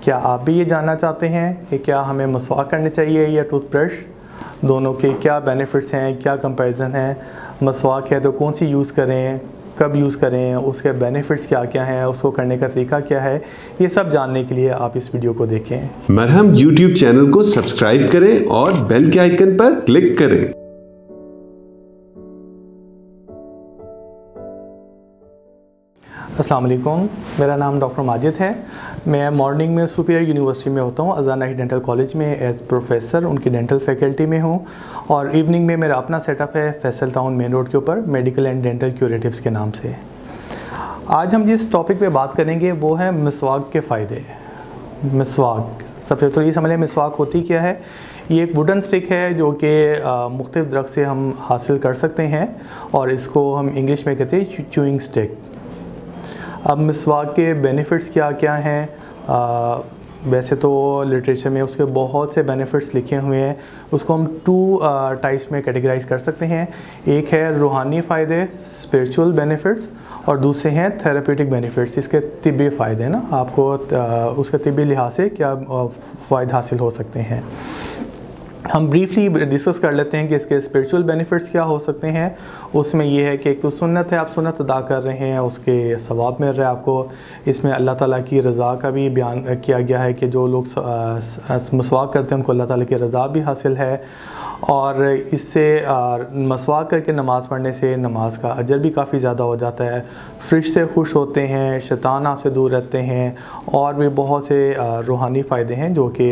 क्या आप भी ये जानना चाहते हैं कि क्या हमें मसवाक करनी चाहिए या टूथब्रश, दोनों के क्या बेनिफिट्स हैं, क्या कंपैरिजन है, मसवाक है तो कौन सी यूज़ करें, कब यूज़ करें, उसके बेनिफिट्स क्या क्या हैं, उसको करने का तरीका क्या है, ये सब जानने के लिए आप इस वीडियो को देखें। मरहम यूट्यूब चैनल को सब्सक्राइब करें और बेल के आइकन पर क्लिक करें। अस्सलाम वालेकुम, मेरा नाम डॉक्टर माजिद है। मैं मॉर्निंग में सुपीरियर यूनिवर्सिटी में होता हूँ, अज़ानाही डेंटल कॉलेज में एज प्रोफेसर उनकी डेंटल फैकल्टी में हूँ, और इवनिंग में मेरा अपना सेटअप है फैसल टाउन मेन रोड के ऊपर मेडिकल एंड डेंटल क्यूरेटिव्स के नाम से। आज हम जिस टॉपिक पे बात करेंगे वो है मिसवाक के फ़ायदे। मिसवाक, सबसे तो ये समझ लें मिसवाक होती क्या है। ये एक वुडन स्टिक है जो कि मुख्तलिफ दरख्त से हम हासिल कर सकते हैं, और इसको हम इंग्लिश में कहते हैं च्यूइंग स्टिक। अब मिसवाक के बेनिफिट्स क्या क्या हैं, वैसे तो लिटरेचर में उसके बहुत से बेनिफिट्स लिखे हुए हैं। उसको हम टू टाइप्स में कैटेगराइज कर सकते हैं। एक है रूहानी फ़ायदे, स्पिरिचुअल बेनिफिट्स, और दूसरे हैं थेरेप्यूटिक बेनिफिट्स, इसके तिब्बी फ़ायदे ना, आपको उसके तिब्बी लिहाज से क्या फ़ायदे हासिल हो सकते हैं। हम ब्रीफली डिस्कस कर लेते हैं कि इसके स्पिरिचुअल बेनिफिट्स क्या हो सकते हैं। उसमें यह है कि एक तो सुन्नत है, आप सुन्नत अदा कर रहे हैं, उसके सवाब मिल रहा है आपको। इसमें अल्लाह ताला की रज़ा का भी बयान किया गया है कि जो लोग मसवाक करते हैं उनको अल्लाह ताला की रज़ा भी हासिल है, और इससे मसवाक करके नमाज़ पढ़ने से नमाज का अजर भी काफ़ी ज़्यादा हो जाता है। फ़रिश्ते खुश होते हैं, शैतान आपसे दूर रहते हैं, और भी बहुत से रूहानी फ़ायदे हैं जो कि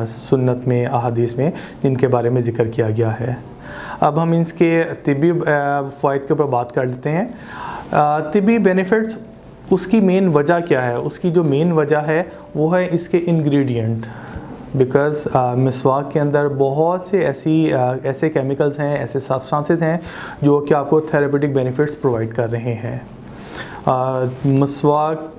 सुन्नत में, अहादीस में जिनके बारे में ज़िक्र किया गया है। अब हम इसके तिब्बी फ़ायदे के ऊपर बात कर लेते हैं। तिब्बी बेनिफिट्स, उसकी मेन वजह क्या है? उसकी जो मेन वजह है वो है इसके इंग्रेडिएंट। बिकॉज़ मिसवाक के अंदर बहुत से ऐसे केमिकल्स हैं, ऐसे सब्सटेंसेस हैं जो कि आपको थेरेप्यूटिक बेनिफिट्स प्रोवाइड कर रहे हैं। मिसवाक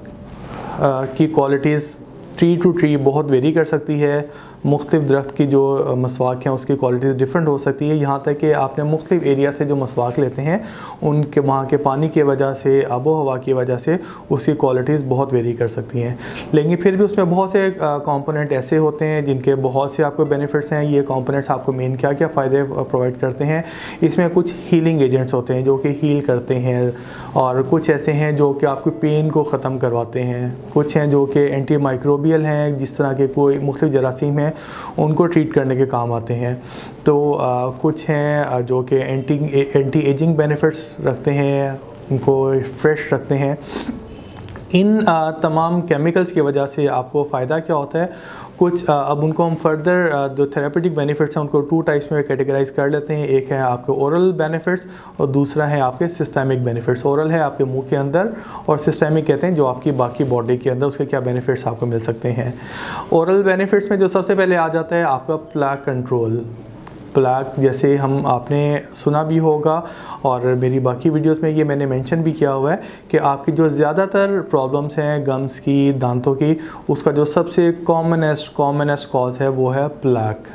की क्वालिटीज़ ट्री टू ट्री बहुत वेरी कर सकती है। मुख्तलिफ दरख्त की जो मसवाक हैं उसकी क्वालिटीज़ डिफरेंट हो सकती है। यहाँ तक कि आपने मुख्तलिफ एरिया से जो मसवाक लेते हैं उनके वहाँ के पानी की वजह से, आबो हवा की वजह से उसकी क्वालिटीज़ बहुत वेरी कर सकती हैं। लेकिन फिर भी उसमें बहुत से कंपोनेंट ऐसे होते हैं जिनके बहुत से आपको बेनिफिट्स हैं। ये कंपोनेंट्स आपको मेन क्या क्या फ़ायदे प्रोवाइड करते हैं? इसमें कुछ हीलिंग एजेंट्स होते हैं जो कि हील करते हैं, और कुछ ऐसे हैं जो कि आपको पेन को ख़त्म करवाते हैं। कुछ हैं जो कि एंटी माइक्रोबियल हैं, जिस तरह के कोई मुख्तलिफ जरासीम हैं उनको ट्रीट करने के काम आते हैं। तो कुछ हैं जो कि एंटी एजिंग बेनिफिट्स रखते हैं, उनको फ्रेश रखते हैं। इन तमाम केमिकल्स की वजह से आपको फ़ायदा क्या होता है? कुछ अब उनको हम फर्दर जो थेरेप्यूटिक बेनिफिट्स हैं उनको टू टाइप्स में कैटेगराइज कर लेते हैं। एक है आपके ओरल बेनिफिट्स और दूसरा है आपके सिस्टमिक बेनिफिट्स। ओरल है आपके मुंह के अंदर, और सिस्टमिक कहते हैं जो आपकी बाकी बॉडी के अंदर, उसके क्या बेनिफिट्स आपको मिल सकते हैं। ओरल बेनिफिट्स में जो सबसे पहले आ जाता है आपका प्लेक कंट्रोल। प्लेक, जैसे हम आपने सुना भी होगा और मेरी बाकी वीडियोस में ये मैंने मेंशन भी किया हुआ है कि आपकी जो ज़्यादातर प्रॉब्लम्स हैं गम्स की, दांतों की, उसका जो सबसे कॉमनेस्ट कॉज है वो है प्लेक।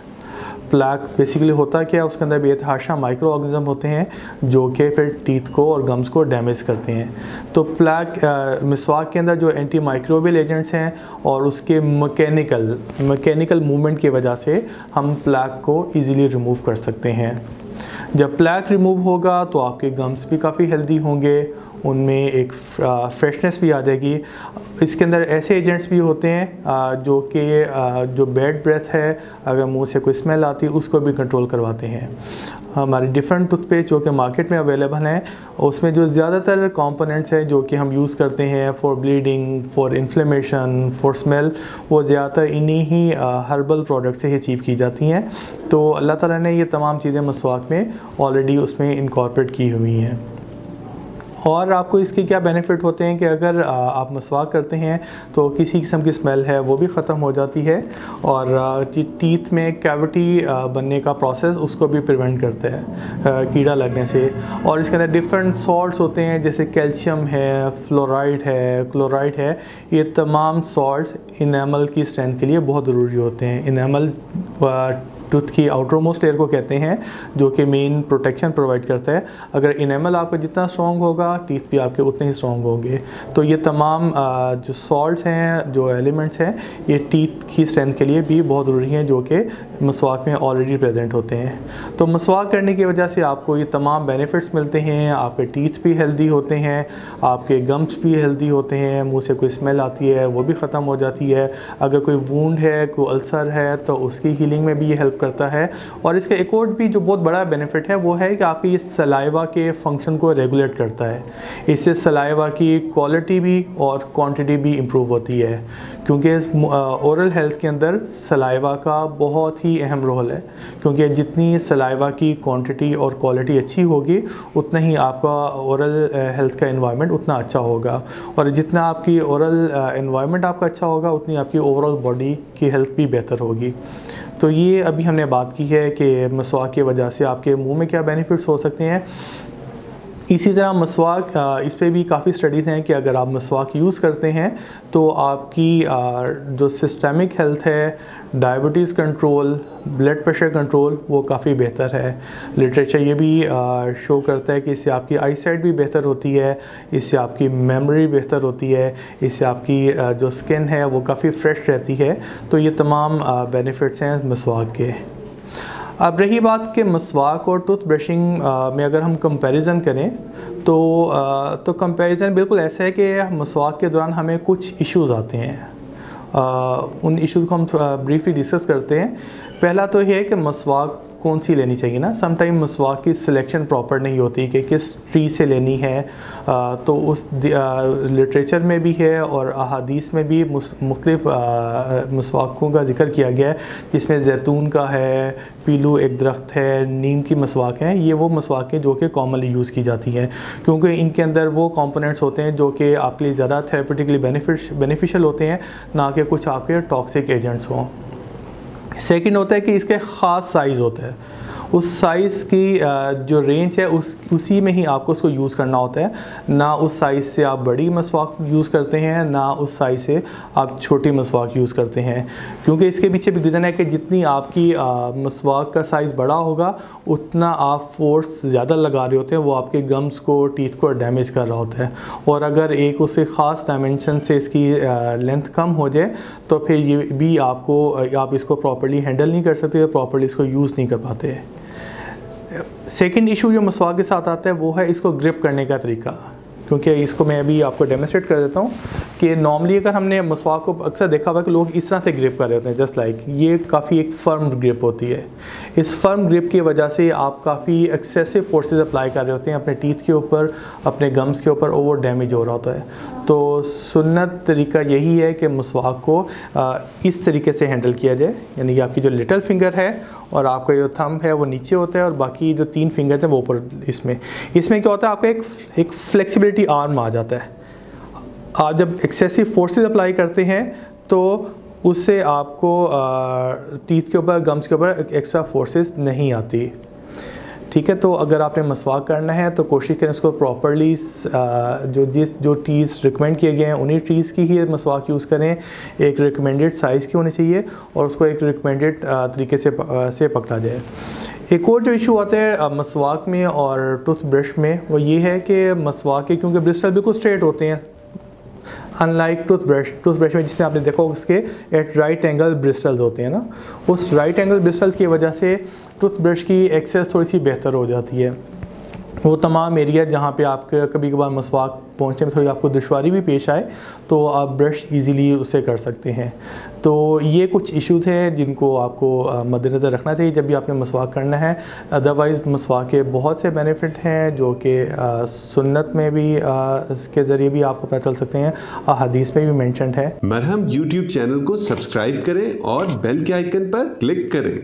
प्लेक बेसिकली होता क्या है? उसके अंदर बेतहाशा माइक्रो ऑर्गेनिज्म होते हैं जो कि फिर टीथ को और गम्स को डैमेज करते हैं। तो प्लेक मिसवाक के अंदर जो एंटी माइक्रोबियल एजेंट्स हैं और उसके मैकेनिकल मूवमेंट की वजह से हम प्लेक को इजीली रिमूव कर सकते हैं। जब प्लेक रिमूव होगा तो आपके गम्स भी काफ़ी हेल्दी होंगे, उनमें एक फ्रेशनेस भी आ जाएगी। इसके अंदर ऐसे एजेंट्स भी होते हैं जो कि जो बैड ब्रेथ है, अगर मुंह से कोई स्मेल आती है उसको भी कंट्रोल करवाते हैं। हमारे डिफरेंट टूथपेस्ट जो कि मार्केट में अवेलेबल हैं उसमें जो ज़्यादातर कंपोनेंट्स हैं जो कि हम यूज़ करते हैं for bleeding, for inflammation, for smell, वो ज़्यादातर इन्हीं ही हर्बल प्रोडक्ट से ही अचीव की जाती हैं। तो अल्लाह ताला ने ये तमाम चीज़ें मसवाक में ऑलरेडी उसमें इनकॉर्पोरेट की हुई हैं। और आपको इसके क्या बेनिफिट होते हैं कि अगर आप मसवाक करते हैं तो किसी किस्म की स्मेल है वो भी ख़त्म हो जाती है, और टीथ में कैविटी बनने का प्रोसेस उसको भी प्रिवेंट करता है कीड़ा लगने से। और इसके अंदर डिफरेंट सॉल्ट्स होते हैं जैसे कैल्शियम है, फ्लोराइड है, क्लोराइड है। ये तमाम सॉल्ट्स इनेमल की स्ट्रेंथ के लिए बहुत ज़रूरी होते हैं। इनेमल टूथ की आउटर मोस्ट लेयर को कहते हैं, जो कि मेन प्रोटेक्शन प्रोवाइड करता है। अगर इनेमल आपका जितना स्ट्रॉन्ग होगा, टीथ भी आपके उतने ही स्ट्रॉन्ग होंगे। तो ये तमाम जो सॉल्ट्स हैं, जो एलिमेंट्स हैं, ये टीथ की स्ट्रेंथ के लिए भी बहुत ज़रूरी हैं, जो कि मसवाक में ऑलरेडी प्रेजेंट होते हैं। तो मसवाक करने की वजह से आपको ये तमाम बेनिफिट्स मिलते हैं। आपके टीथ भी हेल्दी होते हैं, आपके गम्स भी हेल्दी होते हैं, मुँह से कोई स्मेल आती है वो भी ख़त्म हो जाती है। अगर कोई वूंड है, कोई अल्सर है, तो उसकी हीलिंग में भी ये हेल्प करता है। और इसका एक और भी जो बहुत बड़ा बेनिफिट है वो है कि आपकी ये सलाइवा के फंक्शन को रेगुलेट करता है। इससे सलाइवा की क्वालिटी भी और क्वांटिटी भी इम्प्रूव होती है, क्योंकि ओरल हेल्थ के अंदर सलाइवा का बहुत ही अहम रोल है। क्योंकि जितनी सलाइवा की क्वांटिटी और क्वालिटी अच्छी होगी, उतना ही आपका ओरल हेल्थ का एनवायरनमेंट उतना अच्छा होगा, और जितना आपकी ओरल एनवायरनमेंट आपका अच्छा होगा, उतनी आपकी ओवरऑल बॉडी की हेल्थ भी बेहतर होगी। तो ये अभी हमने बात की है कि मसवाक की वजह से आपके मुंह में क्या बेनिफिट्स हो सकते हैं। इसी तरह मसवाक, इस पे भी काफ़ी स्टडीज़ हैं कि अगर आप मसवाक यूज़ करते हैं तो आपकी जो सिस्टमिक हेल्थ है, diabetes control, blood pressure control, वो काफ़ी बेहतर है। लिटरेचर ये भी शो करता है कि इससे आपकी आई साइट भी बेहतर होती है, इससे आपकी मेमोरी बेहतर होती है, इससे आपकी जो स्किन है वो काफ़ी फ्रेश रहती है। तो ये तमाम बेनिफिट्स हैं मसवाक के। अब रही बात कि मसवाक और टूथ ब्रशिंग में अगर हम कंपैरिजन करें तो कंपैरिजन बिल्कुल ऐसा है कि मसवाक के दौरान हमें कुछ इश्यूज़ आते हैं। उन इश्यूज़ को हम ब्रीफली डिस्कस करते हैं। पहला तो ये है कि मसवाक कौन सी लेनी चाहिए ना। समटाइम मसवाक की सिलेक्शन प्रॉपर नहीं होती कि किस ट्री से लेनी है। तो उस लिटरेचर में भी है और अहादीस में भी मुख्तलिफ मसवाकों का जिक्र किया गया है, जिसमें जैतून का है, पीलू एक दरख्त है, नीम की मसवाक हैं। ये वो मसवाकें जो कि कॉमनली यूज़ की जाती हैं, क्योंकि इनके अंदर वो कंपोनेंट्स होते हैं जो कि आपके लिए ज़्यादा थेरेपेटिकली बेनिफिशियल होते हैं, ना कि कुछ आपके टॉक्सिक एजेंट्स हों। सेकंड होता है कि इसके ख़ास साइज़ होता है। उस साइज़ की जो रेंज है उसी में ही आपको उसको यूज़ करना होता है। ना उस साइज़ से आप बड़ी मसवाक यूज़ करते हैं, ना उस साइज़ से आप छोटी मसवाक यूज़ करते हैं, क्योंकि इसके पीछे भी रीज़न है कि जितनी आपकी मसवाक का साइज़ बड़ा होगा, उतना आप फोर्स ज़्यादा लगा रहे होते हैं, वो आपके गम्स को, टीथ को डैमेज कर रहा होता है। और अगर एक उससे ख़ास डायमेंशन से इसकी लेंथ कम हो जाए, तो फिर ये भी आप इसको प्रॉपर्ली हैंडल नहीं कर सकते, प्रॉपर्ली इसको यूज़ नहीं कर पाते। सेकंड इशू जो मसवाक के साथ आता है वो है इसको ग्रिप करने का तरीका, क्योंकि इसको मैं अभी आपको डेमोस्ट्रेट कर देता हूँ कि नॉर्मली अगर हमने मसवाक को अक्सर देखा हुआ कि लोग इस तरह से ग्रिप कर रहे होते हैं, जस्ट लाइक ये काफ़ी एक फर्म ग्रिप होती है। इस फर्म ग्रिप की वजह से आप काफ़ी एक्सेसिव फोर्सेस अप्लाई कर रहे होते हैं अपने टीथ के ऊपर, अपने गम्स के ऊपर, और वो डैमेज हो रहा होता है। तो सुन्नत तरीका यही है कि मसवाक को इस तरीके से हैंडल किया जाए, यानी कि आपकी जो लिटिल फिंगर है और आपका जो थंब है वो नीचे होता है, और बाकी जो 3 फिंगर्स हैं वो ऊपर। इसमें क्या होता है, आपका एक फ्लेक्सिबिलिटी आर्म आ जाता है। आप जब एक्सेसिव फोर्सेस अप्लाई करते हैं तो उससे आपको टीथ के ऊपर, गम्स के ऊपर एक्स्ट्रा फोर्सेस नहीं आती। ठीक है, तो अगर आपने मसवाक करना है तो कोशिश करें उसको प्रॉपरली, जो ट्रीज़ रिकमेंड किए गए हैं उन्हीं ट्रीज़ की ही मसवाक यूज़ करें। एक रिकमेंडेड साइज़ की होनी चाहिए और उसको एक रिकमेंडेड तरीके से पकड़ा जाए। एक और जो इशू आता है मसवाक में और टूथ ब्रश में, वो ये है कि मसवाक के क्योंकि ब्रिस्टल बिल्कुल स्ट्रेट होते हैं, अनलाइक टूथब्रश में जिसमें आपने देखा उसके एट राइट एंगल ब्रिस्टल्स होते हैं ना, उस राइट एंगल ब्रिस्टल्स की वजह से टूथब्रश की एक्सेस थोड़ी सी बेहतर हो जाती है। वो तमाम एरिया जहाँ पे आपके कभी कभार मसवाक पहुँचने में थोड़ी आपको दुश्वारी भी पेश आए, तो आप ब्रश इजीली उससे कर सकते हैं। तो ये कुछ इश्यूज़ हैं जिनको आपको मद्देनज़र रखना चाहिए जब भी आपने मसवाक करना है। अदरवाइज़ मसवाक के बहुत से बेनिफिट हैं जो कि सुन्नत में भी इसके ज़रिए भी आपको पता चल सकते हैं, हदीस में भी मेंशन्ड है। मरहम यूट्यूब चैनल को सब्सक्राइब करें और बेल के आइकन पर क्लिक करें।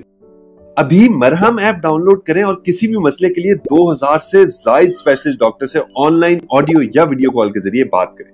अभी मरहम ऐप डाउनलोड करें और किसी भी मसले के लिए 2000 से ज्यादा स्पेशलिस्ट डॉक्टर से ऑनलाइन ऑडियो या वीडियो कॉल के जरिए बात करें।